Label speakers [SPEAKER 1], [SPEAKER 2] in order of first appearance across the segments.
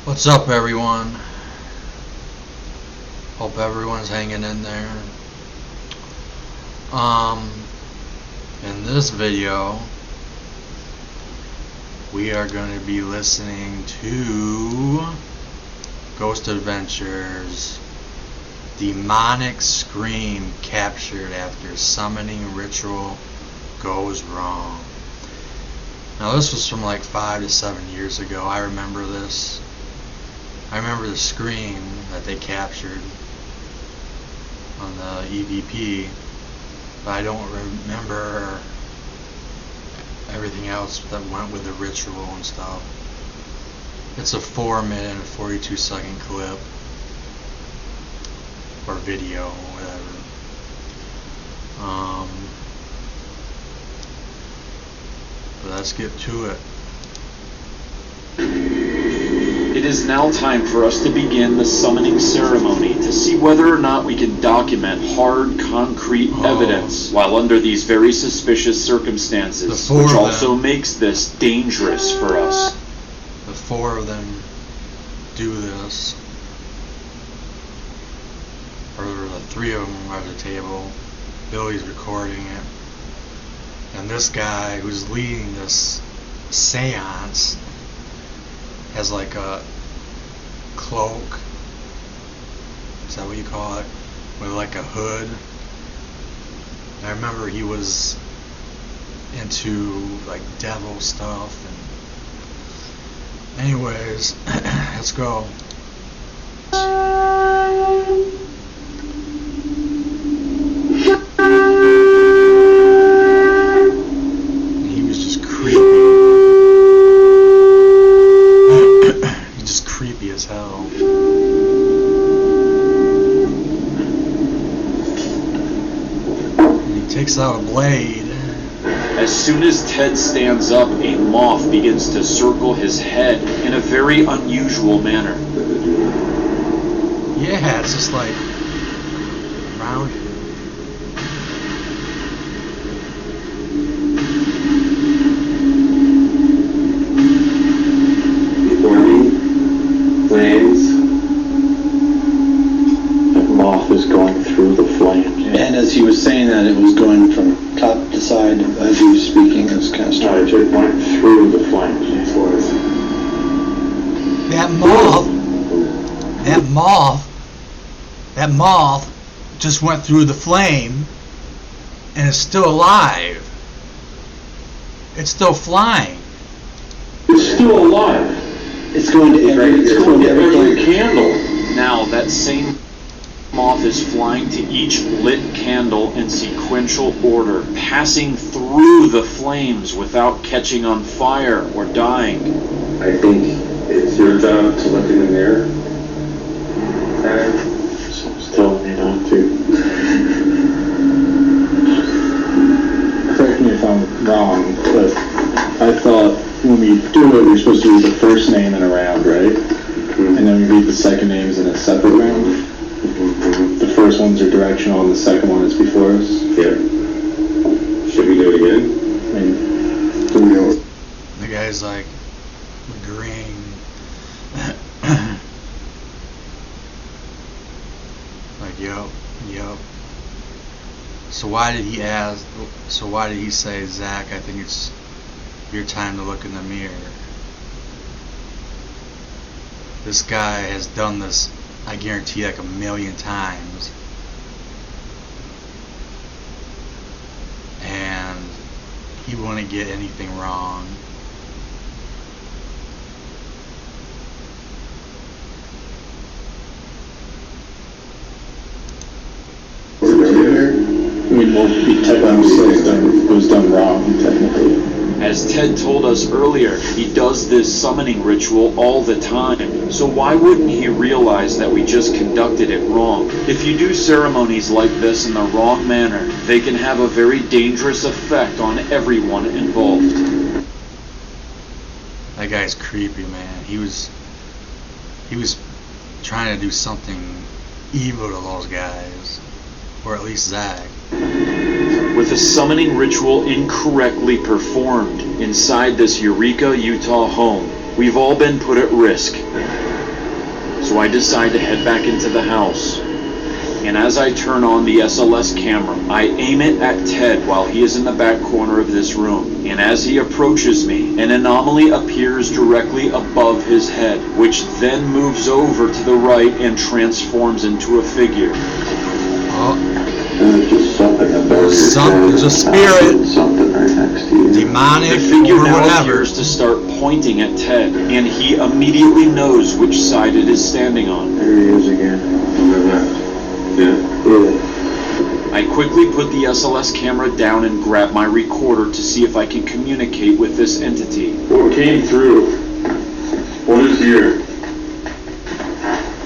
[SPEAKER 1] What's up, everyone? Hope everyone's hanging in there. In this video, we are going to be listening to Ghost Adventures: Demonic Scream Captured After Summoning Ritual Goes Wrong. Now, this was from like 5 to 7 years ago. I remember this. I remember the scream that they captured on the EVP, but I don't remember everything else that went with the ritual and stuff. It's a 4-minute and 42-second clip, or video, whatever. But let's get to it.
[SPEAKER 2] It is now time for us to begin the summoning ceremony to see whether or not we can document hard, concrete evidence while under these very suspicious circumstances, which also makes this dangerous for us.
[SPEAKER 1] The 4 of them do this, or the 3 of them are at the table. Billy's recording it, and this guy who's leading this seance has like a cloak, is that what you call it, with like a hood. And I remember he was into like devil stuff. And anyways, let's go. And he was just creepy. Creepy as hell. And he takes out a blade.
[SPEAKER 2] As soon as Ted stands up, a moth begins to circle his head in a very unusual manner.
[SPEAKER 1] Yeah, it's just like around here.
[SPEAKER 3] Flames. That moth is going through the flames.
[SPEAKER 4] And as he was saying that, it was going from top to side as he was speaking. It was kind of started.
[SPEAKER 3] It went through the flames.
[SPEAKER 1] That moth just went through the flame and is still alive. It's still flying.
[SPEAKER 3] It's still alive.
[SPEAKER 4] It's going to every
[SPEAKER 3] candle.
[SPEAKER 2] Now, that same moth is flying to each lit candle in sequential order, passing through the flames without catching on fire or dying.
[SPEAKER 3] I think it's your job to look in the mirror. And someone's telling me not to.
[SPEAKER 5] Correct me if I'm wrong, but I thought when we do it, we're supposed to read the first name in a round, right? Mm-hmm. And then we read the second names in a separate round. Mm-hmm. The first ones are directional, and the second one is before us.
[SPEAKER 3] Yeah. Should we do it again?
[SPEAKER 5] I mean, do we know?
[SPEAKER 1] The guy's like agreeing. Like, yup. So why did he say, Zach, I think it's your time to look in the mirror? This guy has done this, I guarantee, like 1,000,000 times. And he wouldn't get anything wrong.
[SPEAKER 5] I mean, well, it was done wrong, technically.
[SPEAKER 2] As Ted told us earlier, he does this summoning ritual all the time, so why wouldn't he realize that we just conducted it wrong? If you do ceremonies like this in the wrong manner, they can have a very dangerous effect on everyone involved.
[SPEAKER 1] That guy's creepy, man. He was trying to do something evil to those guys, or at least Zach.
[SPEAKER 2] With a summoning ritual incorrectly performed inside this Eureka, Utah home, we've all been put at risk. So I decide to head back into the house. And as I turn on the SLS camera, I aim it at Ted while he is in the back corner of this room. And as he approaches me, an anomaly appears directly above his head, which then moves over to the right and transforms into a figure.
[SPEAKER 1] Oh,
[SPEAKER 3] There's just something above
[SPEAKER 1] There's
[SPEAKER 3] your head.
[SPEAKER 1] a spirit.
[SPEAKER 3] Something right next to you.
[SPEAKER 1] demonic
[SPEAKER 2] The figure
[SPEAKER 1] or
[SPEAKER 2] now
[SPEAKER 1] whatever.
[SPEAKER 2] appears to start pointing at Ted, and he immediately knows which side it is standing on.
[SPEAKER 3] There he is again. On the left. Yeah.
[SPEAKER 2] I quickly put the SLS camera down and grab my recorder to see if I can communicate with this entity.
[SPEAKER 3] What came through? What is here?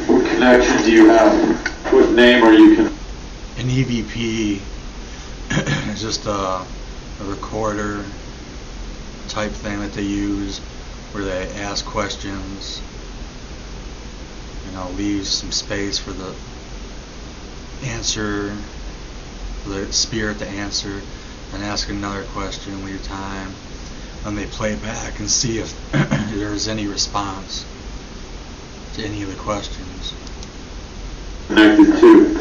[SPEAKER 3] What connection do you have? What name are you
[SPEAKER 1] An EVP is just a recorder type thing that they use where they ask questions, leave some space for the answer, for the spirit to answer, and ask another question, leave time, and they play back and see if there's any response to any of the questions.
[SPEAKER 3] connected to?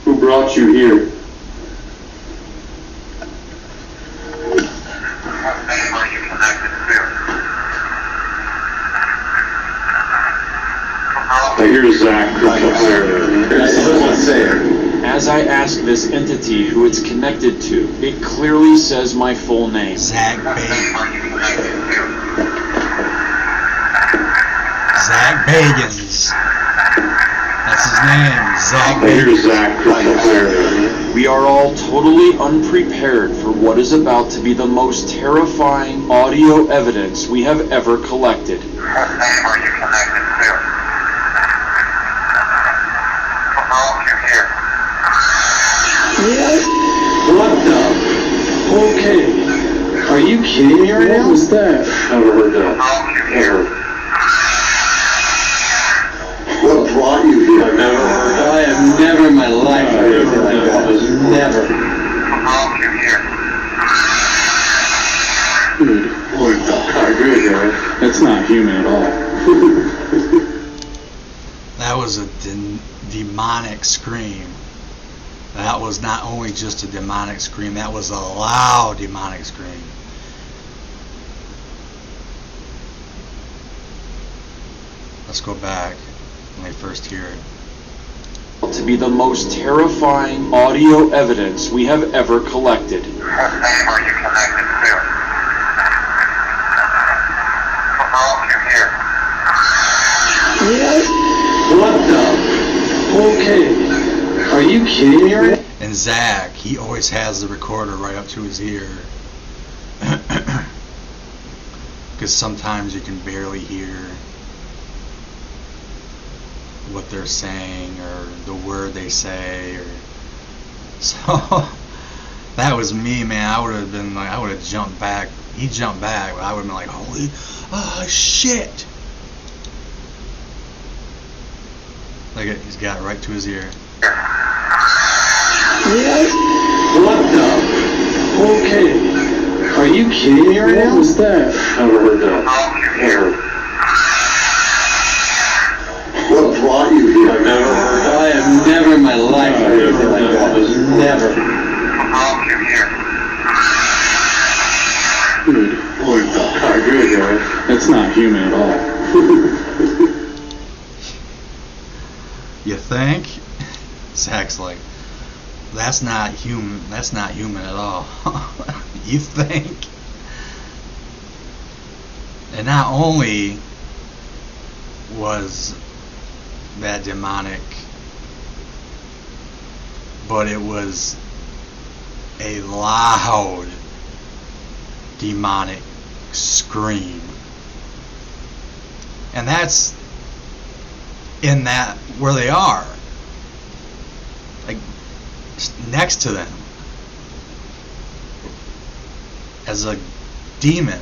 [SPEAKER 3] Who brought you here? I hear Zach.
[SPEAKER 2] As I ask this entity who it's connected to, it clearly says my full name.
[SPEAKER 1] Zach Bagans. That's his name, Zach
[SPEAKER 3] I hear
[SPEAKER 1] Bagans.
[SPEAKER 3] Zach crystal clear.
[SPEAKER 2] We are all totally unprepared for what is about to be the most terrifying audio evidence we have ever collected.
[SPEAKER 4] What the? Okay. Are you kidding me right now? What was that?
[SPEAKER 3] Never heard that. Never. What brought you here? I've never heard that.
[SPEAKER 4] I have never in my life heard anything like that. Never.
[SPEAKER 5] Dude,
[SPEAKER 3] What the? I agree with you.
[SPEAKER 5] that's not human at all.
[SPEAKER 1] That was a demonic scream. That was not only just a demonic scream, that was a loud demonic scream. Let's go back when they first hear it.
[SPEAKER 2] To be the most terrifying audio evidence we have ever collected.
[SPEAKER 4] What the? Okay. Are you kidding me right now?
[SPEAKER 1] And Zach, he always has the recorder right up to his ear. Because sometimes you can barely hear what they're saying or the word they say. So that was me, man. I would have been like, I would have jumped back. He jumped back, but I would have been like, holy, shit. Look at, he's got it right to his ear.
[SPEAKER 4] What the? Okay. Are you kidding me right now? What was that?
[SPEAKER 3] Never heard that. Never. What brought you here? I've never heard that.
[SPEAKER 4] I have never in my life heard anything like that. Never.
[SPEAKER 5] Dude,
[SPEAKER 3] What the? I agree with you.
[SPEAKER 5] that's not human at all.
[SPEAKER 1] You think? Zach's like, that's not human at all. You think? And not only was that demonic, but it was a loud demonic scream. And that's in that where they are, like next to them, as a demon.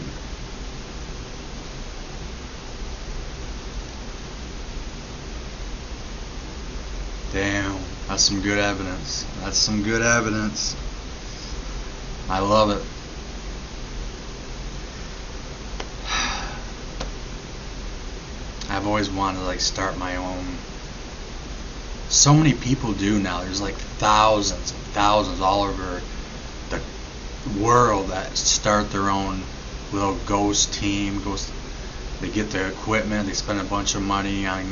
[SPEAKER 1] Damn, that's some good evidence. That's some good evidence. I love it. I've always wanted to like start my own. So many people do now. There's like thousands and thousands all over the world that start their own little ghost team. They get the equipment. They spend a bunch of money on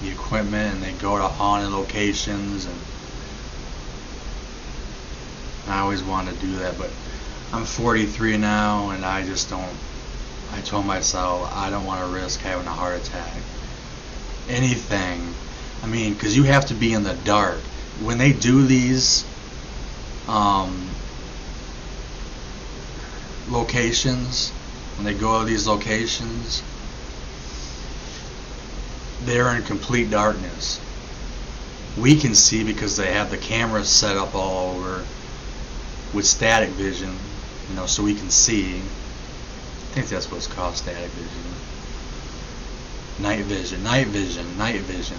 [SPEAKER 1] the equipment, and they go to haunted locations. And I always wanted to do that, but I'm 43 now, and I just don't. I told myself I don't want to risk having a heart attack. Anything. I mean, because you have to be in the dark. When they do these locations, when they go to these locations, they're in complete darkness. We can see because they have the cameras set up all over with static vision, so we can see. I think that's what it's called, static vision. Night vision.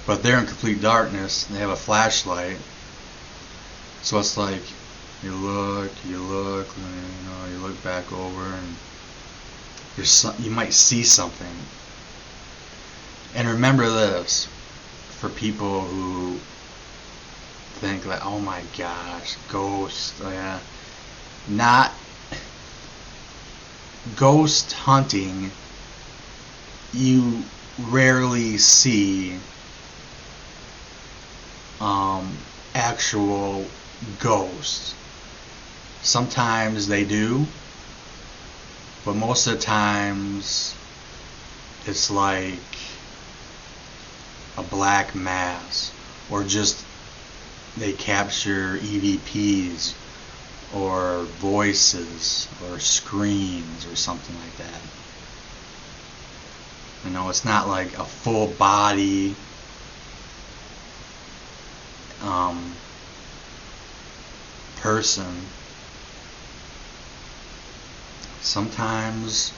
[SPEAKER 1] But they're in complete darkness, and they have a flashlight. So it's like, you look, you look back over, and you might see something. And remember this, for people who think that, oh my gosh, ghosts, not ghost hunting. You rarely see actual ghosts. Sometimes they do, but most of the times it's like a black mass, or just they capture EVPs or voices or screams or something like that. It's not like a full body person. Sometimes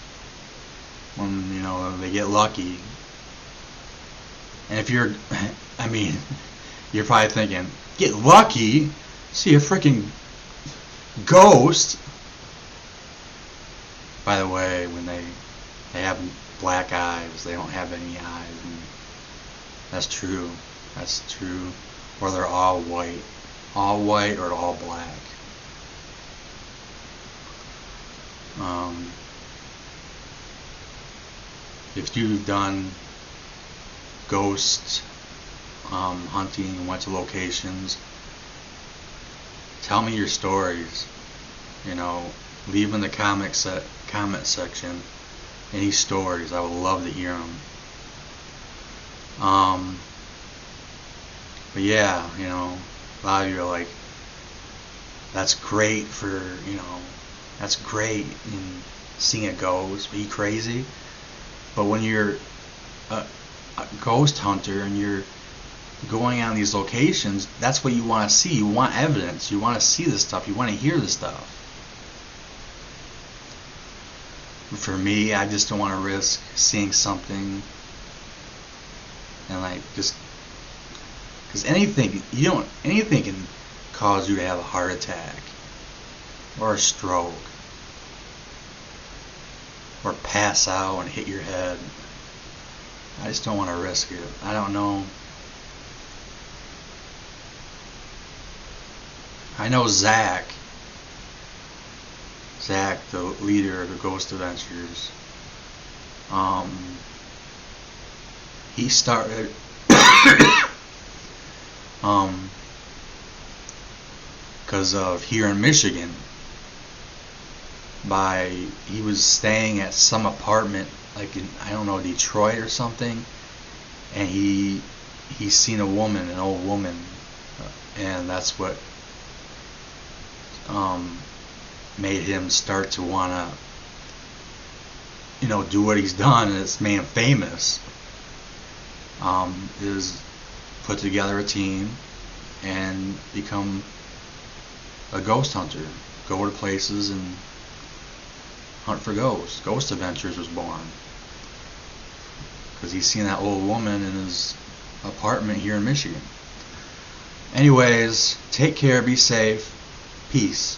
[SPEAKER 1] when they get lucky, and if you're you're probably thinking, get lucky, see a freaking ghost. By the way, when they have black eyes, they don't have any eyes. And that's true. Or they're all white or all black. If you've done ghost hunting and went to locations, tell me your stories. Leave in the comment section any stories. I would love to hear them. But yeah, a lot of you are like, that's great for, that's great in seeing a ghost. Are you crazy? But when you're a ghost hunter and you're going on these locations, that's what you want to see. You want evidence. You want to see this stuff. You want to hear this stuff. For me, I just don't want to risk seeing something and just because anything can cause you to have a heart attack or a stroke or pass out and hit your head. I just don't want to risk it. I don't know. I know Zach, the leader of the Ghost Adventures, he started because of here in Michigan, he was staying at some apartment like in, I don't know, Detroit or something, and he seen an old woman, and that's what made him start to wanna do what he's done, and it's made him famous. Is put together a team and become a ghost hunter, go to places and hunt for ghosts. Ghost Adventures was born because he's seen that old woman in his apartment here in Michigan. Anyways, take care, be safe, peace.